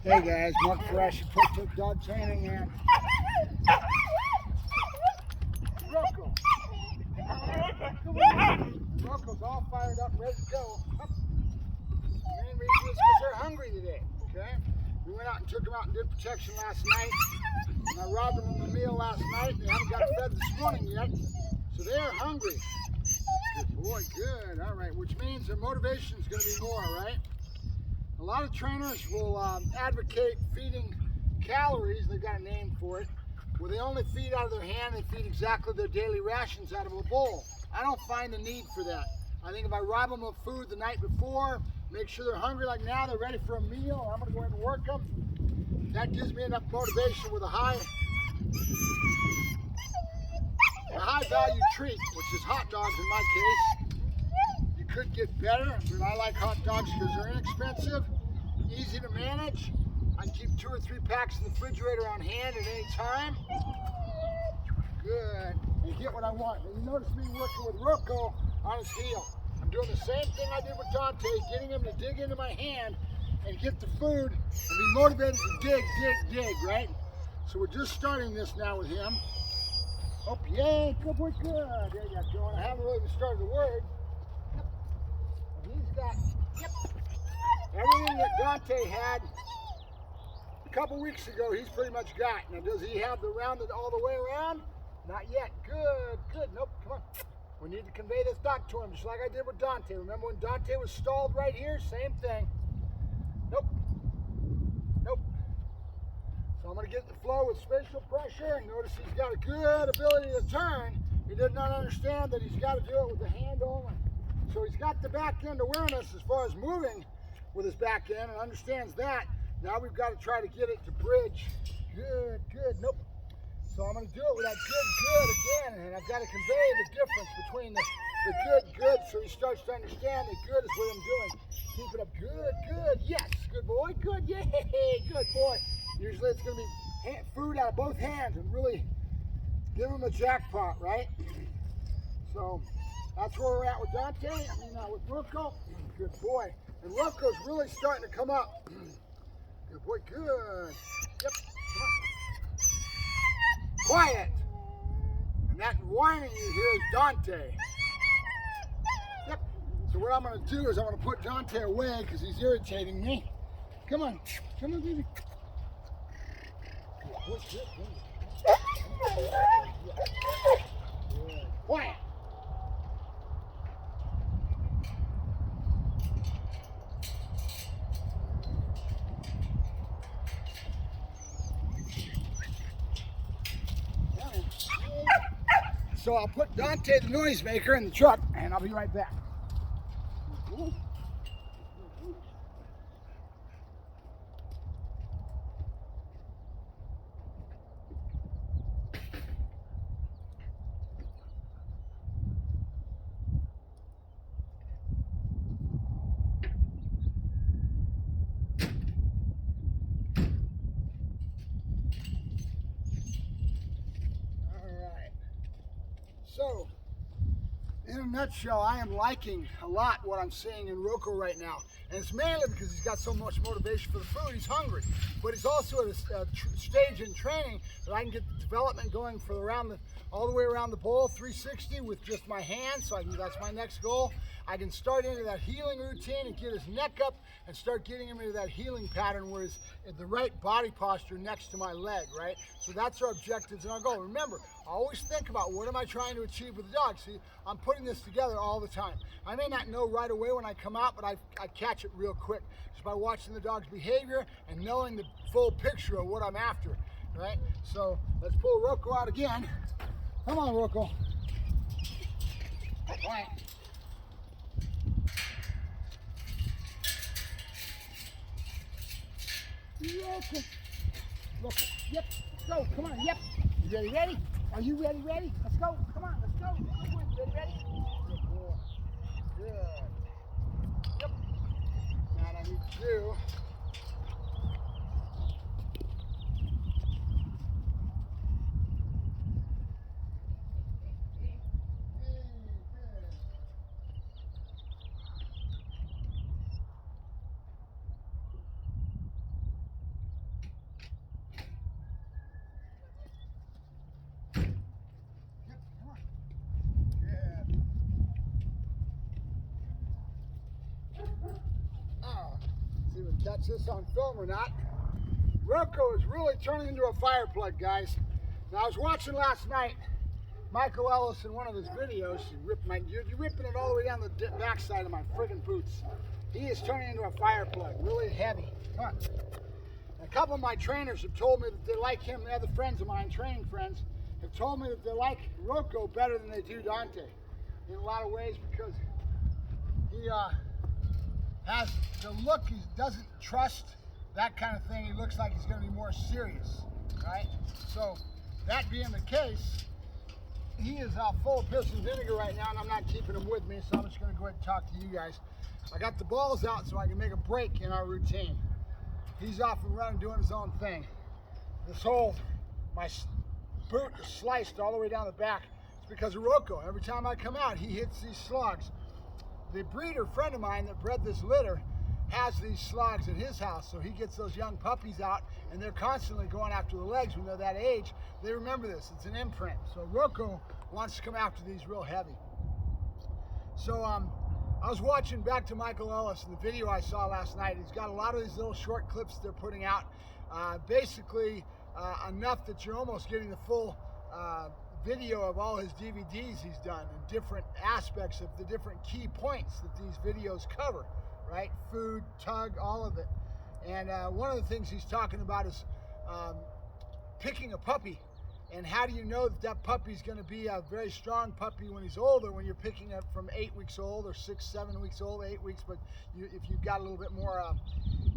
Hey guys, Mark Ferrasci, Took Dog Training, and Roco. Roco's all fired up, ready to go. The main reason is because they're hungry today, okay? We went out and took them out and did protection last night. And I robbed them of a meal last night. They haven't got fed this morning yet, so they are hungry. Good boy, good. All right, which means their motivation is going to be more, right? A lot of trainers will advocate feeding calories, they've got a name for it, where they only feed out of their hand, they feed exactly their daily rations out of a bowl. I don't find the need for that. I think if I rob them of food the night before, make sure they're hungry like now, they're ready for a meal, I'm going to go ahead and work them. That gives me enough motivation with a high value treat, which is hot dogs in my case. Could get better, but I like hot dogs because they're inexpensive, easy to manage. I can keep 2 or 3 packs in the refrigerator on hand at any time. Good. You get what I want. And you notice me working with Roco on his heel. I'm doing the same thing I did with Dante, getting him to dig into my hand and get the food and be motivated to dig, right? So we're just starting this now with him. Oh, yeah, good boy, good. There you go. I haven't really even started the word. He's got everything that Dante had a couple weeks ago, he's pretty much got. Now, does he have the rounded all the way around? Not yet. Good. Nope, come on. We need to convey this back to him, just like I did with Dante. Remember when Dante was stalled right here? Same thing. Nope. So I'm going to get the flow with spatial pressure. Notice he's got a good ability to turn. He did not understand that he's got to do it with the hand only. So he's got the back end awareness as far as moving with his back end and understands that. Now we've got to try to get it to bridge. Good. Nope. So I'm going to do it with that good again. And I've got to convey the difference between the good. So he starts to understand that good is what I'm doing. Keep it up. Good. Yes. Good boy. Good. Yay. Good boy. Usually it's going to be food out of both hands and really give him a jackpot, right? So that's where we're at with Dante. With Roco. Good boy. And Roco's really starting to come up. Good boy. Good. Yep. Come on. Quiet. And that whining you hear is Dante. Yep. So what I'm going to do is I'm going to put Dante away because he's irritating me. Come on, baby. Good. Quiet. So I'll put Dante the noisemaker in the truck and I'll be right back. So, in a nutshell, I am liking a lot what I'm seeing in Roco right now. And it's mainly because he's got so much motivation for the food, he's hungry. But he's also at a stage in training that I can get the development going for all the way around the bowl, 360 with just my hands, so that's my next goal. I can start into that healing routine and get his neck up and start getting him into that healing pattern where he's in the right body posture next to my leg, right? So that's our objectives and our goal. Remember, always think about what am I trying to achieve with the dog. See, I'm putting this together all the time. I may not know right away when I come out, but I catch it real quick just by watching the dog's behavior and knowing the full picture of what I'm after, right? So let's pull Roco out again. Come on, Roco. Quiet. Roco. Yep. Let's go. Come on. Yep. You ready? Are you ready? Let's go. Come on. Let's go. You ready? Good boy. Good. Yep. Now what I need to do. catch this on film or not. Roco is really turning into a fire plug, guys. Now, I was watching last night Michael Ellis in one of his videos. You're ripping it all the way down the backside of my friggin' boots. He is turning into a fire plug, really heavy. Come on. A couple of my trainers have told me that they like him. The other friends of mine, training friends, have told me that they like Roco better than they do Dante in a lot of ways, because he has the look. He doesn't trust that kind of thing. He looks like he's going to be more serious, right? So that being the case, he is full of piss and vinegar right now, and I'm not keeping him with me, so I'm just going to go ahead and talk to you guys. I got the balls out so I can make a break in our routine. He's off and running, doing his own thing. My boot is sliced all the way down the back. It's because of Roco. Every time I come out, he hits these slugs. The breeder friend of mine that bred this litter has these slugs at his house, so he gets those young puppies out, and they're constantly going after the legs when they're that age. They remember this. It's an imprint. So Roco wants to come after these real heavy. So I was watching back to Michael Ellis in the video I saw last night. He's got a lot of these little short clips they're putting out, basically enough that you're almost getting the full video of all his DVDs he's done and different aspects of the different key points that these videos cover, right? Food, tug, all of it. And one of the things he's talking about is picking a puppy. And how do you know that that puppy's going to be a very strong puppy when he's older, when you're picking it from 8 weeks old or 6, 7 weeks old, 8 weeks, but if you've got a little bit more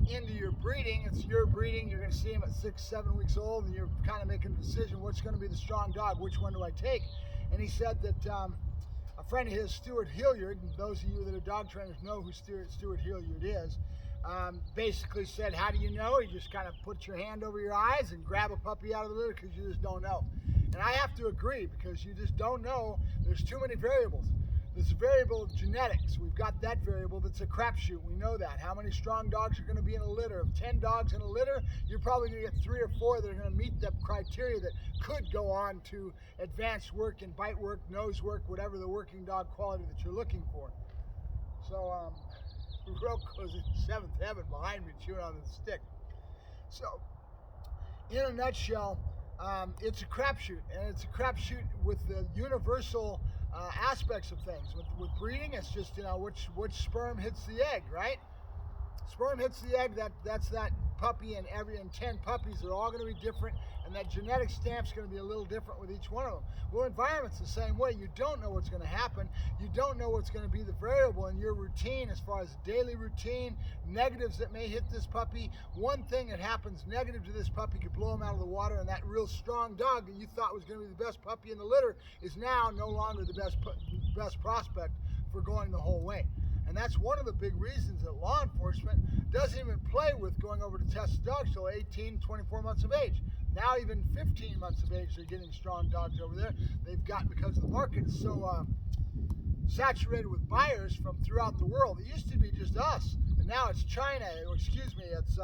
into your breeding, it's your breeding, you're going to see him at 6, 7 weeks old, and you're kind of making a decision, what's going to be the strong dog, which one do I take? And he said that a friend of his, Stuart Hilliard, and those of you that are dog trainers know who Stuart Hilliard is, basically said, how do you know? You just kind of put your hand over your eyes and grab a puppy out of the litter, because you just don't know. And I have to agree, because you just don't know. There's too many variables. There's a variable of genetics. We've got that variable that's a crapshoot. We know that. How many strong dogs are going to be in a litter? Of 10 dogs in a litter, you're probably going to get 3 or 4 that are going to meet that criteria that could go on to advanced work and bite work, nose work, whatever the working dog quality that you're looking for. So, Roco's in 7th heaven behind me chewing on the stick. So, in a nutshell, it's a crapshoot, and it's a crapshoot with the universal aspects of things. With breeding, it's just, you know, which sperm hits the egg, right? Sperm hits the egg, that's that puppy, and 10 puppies, they're all going to be different, and that genetic stamp's going to be a little different with each one of them. Well, environment's the same way. You don't know what's going to happen. You don't know what's going to be the variable in your routine as far as daily routine, negatives that may hit this puppy. One thing that happens negative to this puppy could blow him out of the water, and that real strong dog that you thought was going to be the best puppy in the litter is now no longer the best prospect for going the whole way. And that's one of the big reasons that law enforcement doesn't even play with going over to test dogs till 18, 24 months of age. Now even 15 months of age, they're getting strong dogs over there. They've got, because the market is so saturated with buyers from throughout the world. It used to be just us, and now it's China, or excuse me, it's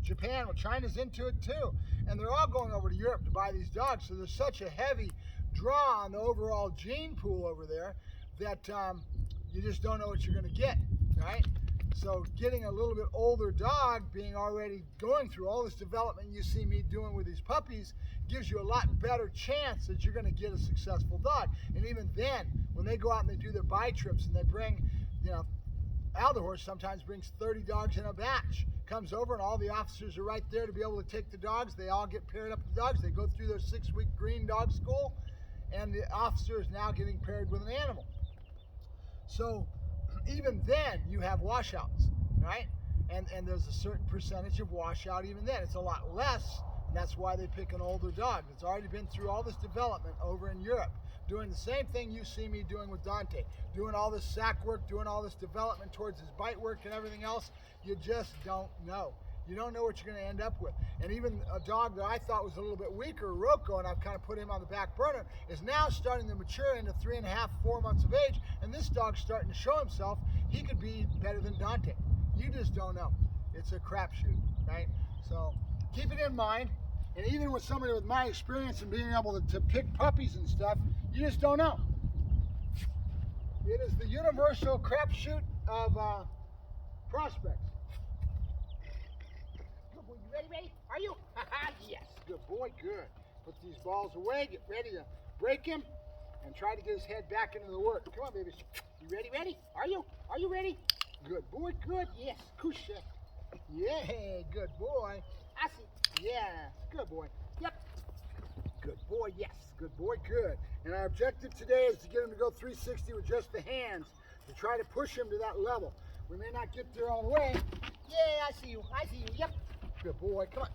Japan. Well, China's into it too. And they're all going over to Europe to buy these dogs. So there's such a heavy draw on the overall gene pool over there that you just don't know what you're going to get, right? So getting a little bit older dog, being already going through all this development you see me doing with these puppies, gives you a lot better chance that you're going to get a successful dog. And even then, when they go out and they do their buy trips and they bring, you know, Alderhorst sometimes brings 30 dogs in a batch, comes over and all the officers are right there to be able to take the dogs. They all get paired up with the dogs. They go through their 6-week green dog school, and the officer is now getting paired with an animal. So even then you have washouts, right? And there's a certain percentage of washout even then. It's a lot less, and that's why they pick an older dog that's already been through all this development over in Europe, doing the same thing you see me doing with Dante, doing all this sack work, doing all this development towards his bite work and everything else. You just don't know. You don't know what you're going to end up with. And even a dog that I thought was a little bit weaker, Roco, and I've kind of put him on the back burner, is now starting to mature into 3.5, 4 months of age, and this dog's starting to show himself. He could be better than Dante. You just don't know. It's a crapshoot, right? So keep it in mind. And even with somebody with my experience and being able to pick puppies and stuff, you just don't know. It is the universal crapshoot of prospects. ready? Are you? Yes, good boy, good. Put these balls away, get ready to break him, and try to get his head back into the work. Come on, babies. You ready? Are you? Are you ready? Good boy, good. Yes, kusha. Yeah, good boy. I see. Yeah, good boy. Yep. Good boy, yes. Good boy, good. And our objective today is to get him to go 360 with just the hands, to try to push him to that level. We may not get there all the way. Yeah, I see you. Yep. Good boy. Come on.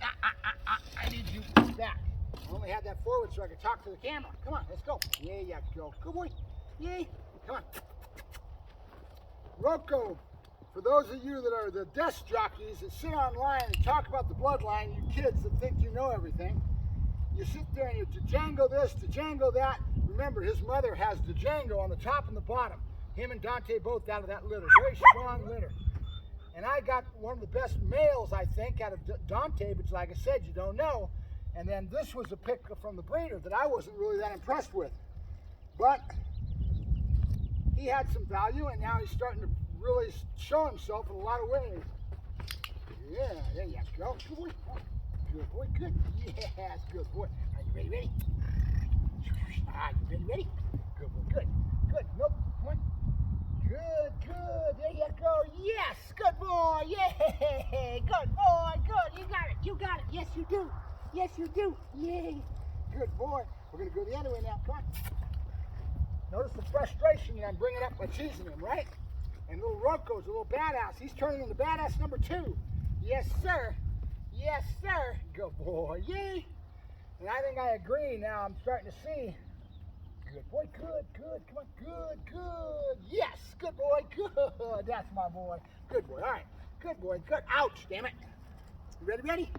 I need you back. I only had that forward so I could talk to the camera. Come on, let's go. Yeah, you go. Good boy. Yay. Come on. Roco, for those of you that are the desk jockeys that sit online and talk about the bloodline, you kids that think you know everything, you sit there and you Django this, Django that. Remember, his mother has Django on the top and the bottom. Him and Dante both out of that litter. Very strong litter. And I got one of the best males, I think, out of Dante, but like I said, you don't know. And then this was a pick from the breeder that I wasn't really that impressed with. But he had some value, and now he's starting to really show himself in a lot of ways. Yeah, there you go. Good boy. Good boy, good. Yes, good boy. Are you ready? You ready? Good boy, good. Nope, come on. Good. There you go. Yes, good boy. Yeah, good boy, good. You got it. Yes, you do. Yay. Good boy. We're going to go the other way now. Come on. Notice the frustration that I'm bringing up by teasing him, right? And little Roco's a little badass. He's turning into badass number 2. Yes, sir. Good boy. Yay. And I think I agree now. I'm starting to see. Good boy. Good. Come on. Good. Yes. Good boy. Good. That's my boy. Good boy. All right. Good boy. Good. Ouch. Damn it. You ready?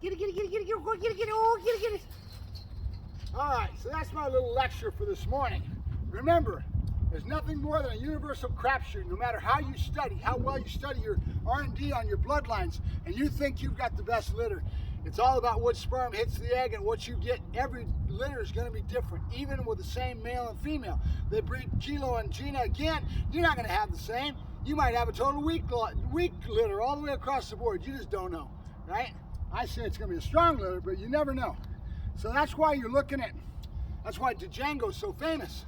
Get it. Oh, get it. All right. So that's my little lecture for this morning. Remember, there's nothing more than a universal crapshoot. No matter how you study, how well you study your R&D on your bloodlines, and you think you've got the best litter, it's all about what sperm hits the egg and what you get. Every litter is going to be different, even with the same male and female. They breed Kilo and Gina again. You're not going to have the same. You might have a total weak litter all the way across the board. You just don't know, right? I say it's going to be a strong litter, but you never know. So that's why you're looking at. That's why Django's so famous.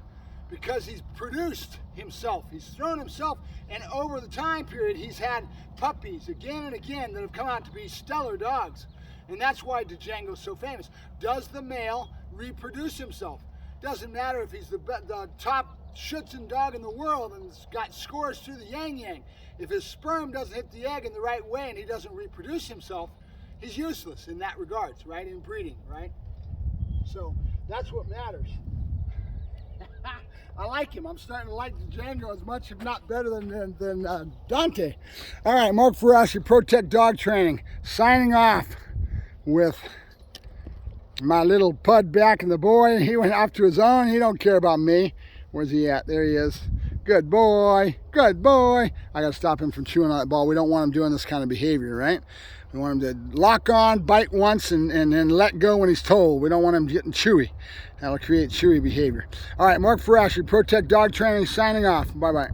Because he's produced himself, he's thrown himself, and over the time period he's had puppies again and again that have come out to be stellar dogs. And that's why Django's so famous. Does the male reproduce himself? Doesn't matter if he's the top Schutzen dog in the world and has got scores through the yang. If his sperm doesn't hit the egg in the right way and he doesn't reproduce himself, he's useless in that regards, right? In breeding, right? So that's what matters. I like him. I'm starting to like Django as much, if not better than Dante. All right, Mark Ferrasci, Protect Dog Training, signing off with my little pud back and the boy. He went off to his own. He don't care about me. Where's he at? There he is. Good boy. I got to stop him from chewing on that ball. We don't want him doing this kind of behavior, right? We want him to lock on, bite once, and then let go when he's told. We don't want him getting chewy. That'll create chewy behavior. All right, Mark Ferrasci, Protect Dog Training, signing off. Bye-bye.